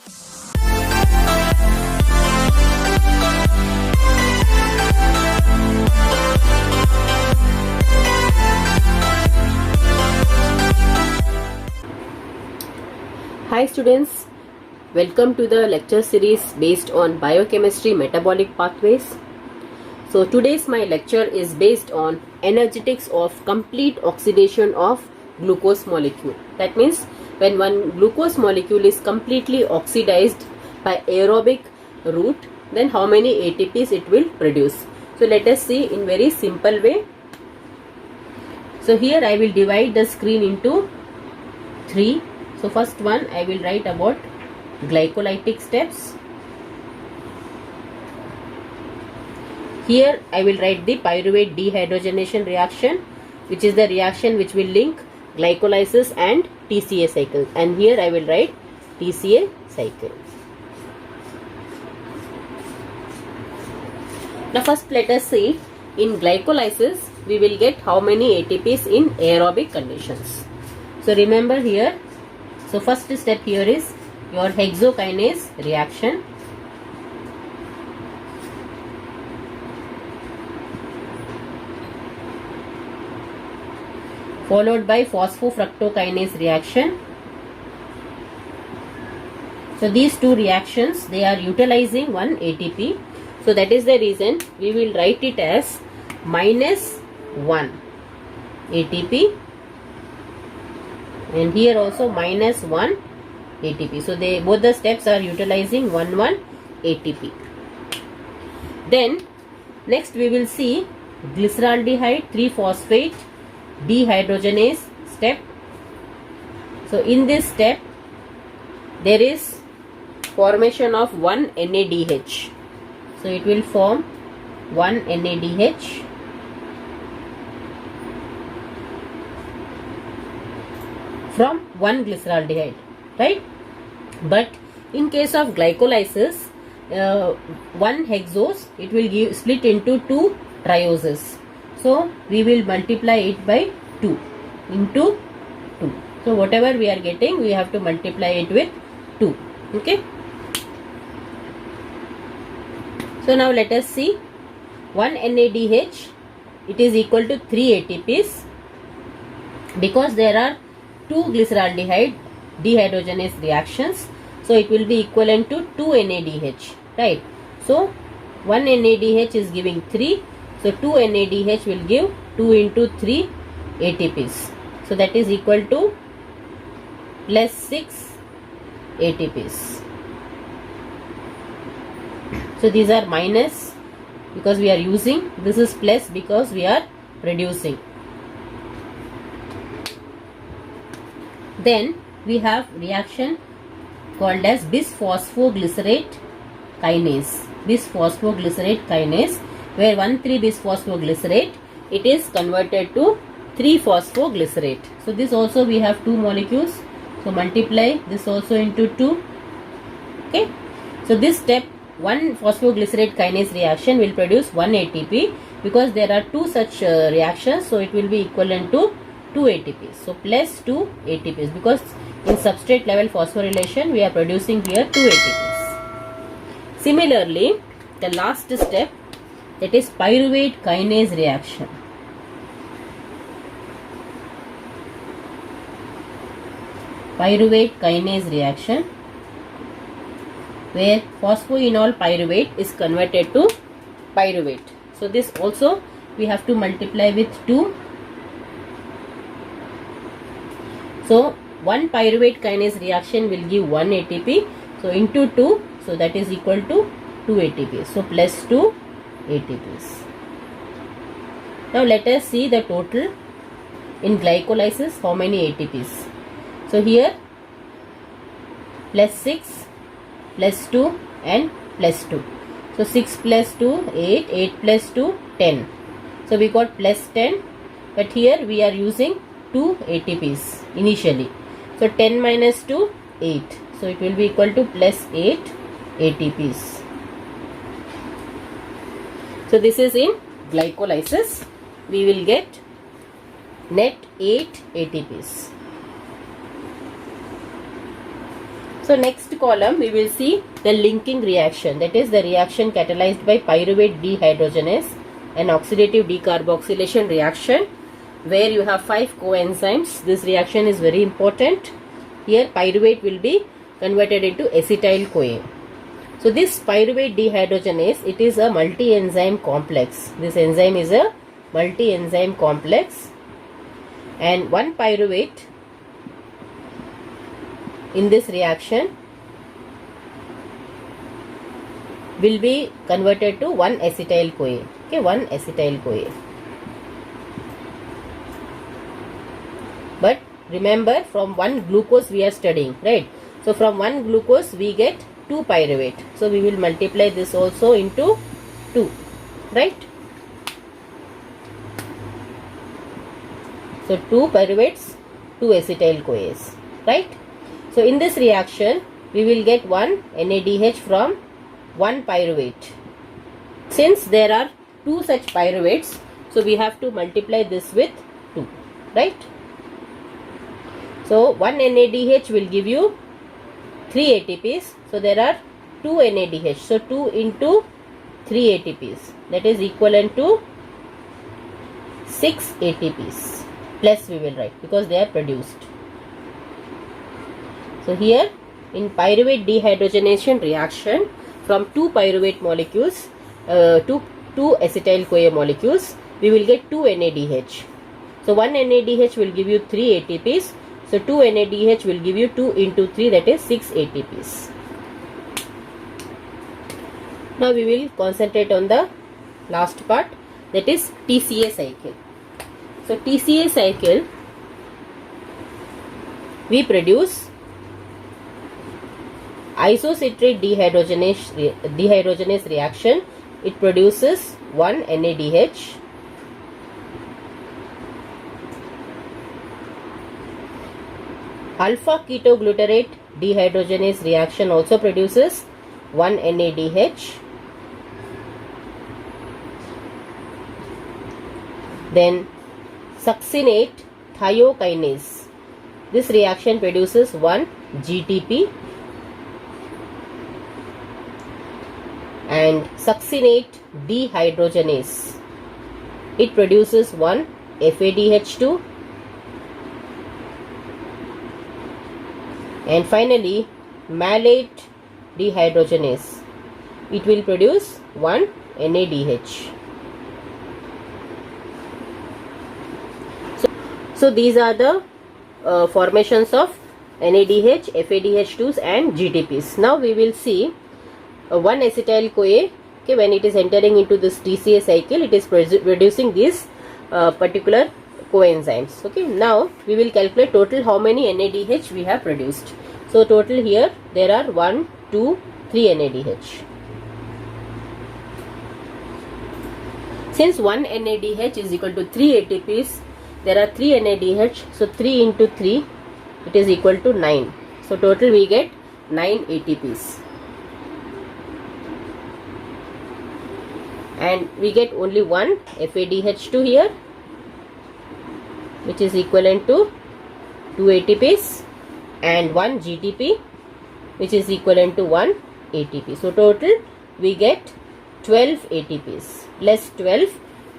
Hi students, welcome to the lecture series based on biochemistry metabolic pathways. So today's my lecture is based on energetics of complete oxidation of glucose molecule. That means when one glucose molecule is completely oxidized by aerobic route, then how many ATPs it will produce. So let us see in very simple way. So here I will divide the screen into 3. So first one I will write about glycolytic steps. Here I will write the pyruvate dehydrogenation reaction, which is the reaction which will link glycolysis and TCA cycle, and here I will write TCA cycle. Now first let us see, in glycolysis we will get how many ATPs in aerobic conditions. So remember here, so first step here is your hexokinase reaction. Followed by phosphofructokinase reaction. So these two reactions, they are utilizing one ATP. So that is the reason we will write it as -1 ATP, and here also -1 ATP. So they both the steps are utilizing 1 ATP. Then next we will see glyceraldehyde 3-phosphate dehydrogenase step. So in this step there is formation of 1 NADH. So it will form 1 NADH from 1 glyceraldehyde, right? But in case of glycolysis, 1 hexose, it will give split into 2 trioses. So we will multiply it by 2 into 2. So whatever we are getting, we have to multiply it with 2. Okay. So now let us see, 1 NADH, it is equal to 3 ATPs, because there are 2 glyceraldehyde dehydrogenase reactions. So it will be equivalent to 2 NADH, right? So 1 NADH is giving 3. So 2 NADH will give 2 into 3 ATPs. So that is equal to +6 ATPs. So these are minus because we are using, this is plus because we are reducing. Then we have reaction called as bisphosphoglycerate kinase. Bisphosphoglycerate kinase, where 1,3-bisphosphoglycerate, it is converted to 3-phosphoglycerate. So this also we have 2 molecules. So multiply this also into 2. Okay. So this step, 1 phosphoglycerate kinase reaction will produce 1 ATP, because there are 2 such reactions. So it will be equivalent to 2 ATPs. So plus 2 ATPs, because in substrate level phosphorylation we are producing here 2 ATPs. Similarly, the last step, that is pyruvate kinase reaction. Pyruvate kinase reaction, where phosphoenol pyruvate is converted to pyruvate. So this also we have to multiply with 2. So 1 pyruvate kinase reaction will give 1 ATP. So into 2, so that is equal to 2 ATPs. So plus 2 ATPs. Now let us see the total in glycolysis, how many ATPs. So here +6, +2 and +2. So 6 plus 2, 8, 8 plus 2, 10. So we got +10, but here we are using 2 ATPs initially. So 10 minus 2, 8. So it will be equal to +8 ATPs. So this is in glycolysis. We will get net 8 ATPs. So next column we will see the linking reaction, that is the reaction catalyzed by pyruvate dehydrogenase, an oxidative decarboxylation reaction where you have 5 coenzymes. This reaction is very important. Here pyruvate will be converted into acetyl CoA. So this pyruvate dehydrogenase, it is a multi-enzyme complex. This enzyme is a multi-enzyme complex, and one pyruvate in this reaction will be converted to one acetyl CoA. Okay, one acetyl CoA. But remember, from one glucose we are studying, right? So from one glucose we get 2 pyruvate. So we will multiply this also into 2, right? So 2 pyruvates, 2 acetyl CoAs, right? So in this reaction we will get 1 NADH from 1 pyruvate. Since there are 2 such pyruvates, so we have to multiply this with 2, right? So 1 NADH will give you 3 ATPs. So there are 2 NADH. So 2 into 3 ATPs, that is equivalent to 6 ATPs. Plus we will write because they are produced. So here in pyruvate dehydrogenation reaction, from 2 pyruvate molecules to 2 acetyl CoA molecules, we will get 2 NADH. So 1 NADH will give you 3 ATPs. So 2 NADH will give you 2 into 3, that is 6 ATPs. Now we will concentrate on the last part, that is TCA cycle. So TCA cycle, we produce isocitrate dehydrogenase reaction. It produces 1 NADH. Alpha ketoglutarate dehydrogenase reaction also produces 1 NADH. Then succinate thiokinase, this reaction produces 1 GTP, and succinate dehydrogenase, it produces 1 FADH2, and finally malate dehydrogenase, it will produce 1 NADH. So these are the formations of NADH, FADH2s and GTPs. Now we will see 1 acetyl CoA. Okay, when it is entering into this TCA cycle, it is producing these particular coenzymes. Okay, now we will calculate total how many NADH we have produced. So total here there are 1, 2, 3 NADH. Since 1 NADH is equal to 3 ATPs, there are 3 NADH, so 3 into 3, it is equal to 9. So total we get 9 ATPs. And we get only 1 FADH2 here, which is equivalent to 2 ATPs, and 1 GTP, which is equivalent to 1 ATP. So total we get 12 ATPs plus 12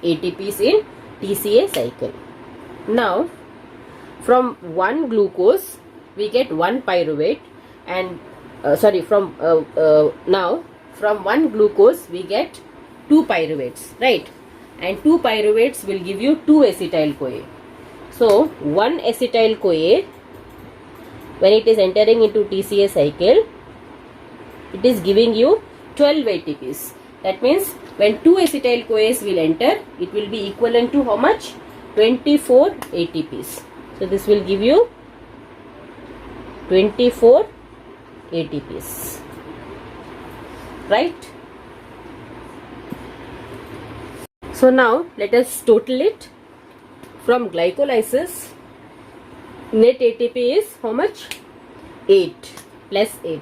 ATPs in TCA cycle. Now from 1 glucose we get 1 pyruvate, and now from 1 glucose we get 2 pyruvates, right? And 2 pyruvates will give you 2 acetyl CoA. So 1 acetyl CoA, when it is entering into TCA cycle, it is giving you 12 ATPs. That means when 2 acetyl CoAs will enter, it will be equivalent to how much? 24 ATPs. So this will give you 24 ATPs, right? So now let us total it. From glycolysis, net ATP is how much? 8 plus 8.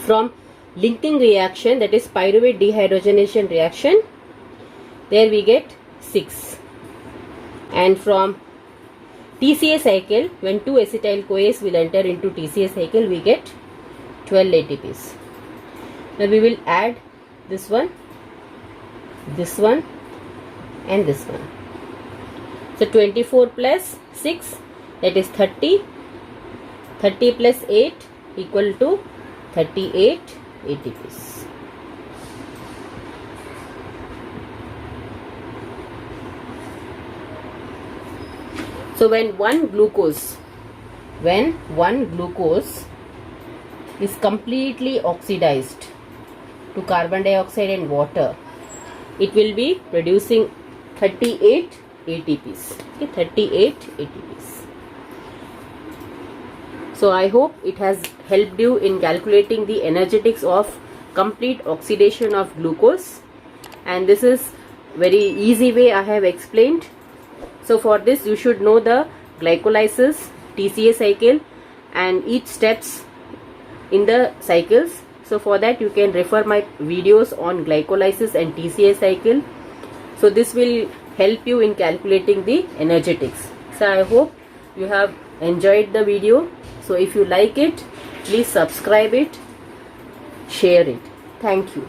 From linking reaction, that is pyruvate dehydrogenation reaction, there we get 6. And from TCA cycle, when 2 acetyl CoAs will enter into TCA cycle, we get 12 ATPs. Now we will add this one, and this one. So 24 plus 6, that is 30. 30 plus 8 equal to 38 ATPs. So when one glucose is completely oxidized to carbon dioxide and water, it will be producing 38 ATPs. Okay, 38 ATPs. So I hope it has helped you in calculating the energetics of complete oxidation of glucose, and this is very easy way I have explained. So for this you should know the glycolysis, TCA cycle, and each steps in the cycles. So for that you can refer my videos on glycolysis and TCA cycle. So this will help you in calculating the energetics. So I hope you have enjoyed the video. So if you like it, please subscribe it, share it. Thank you.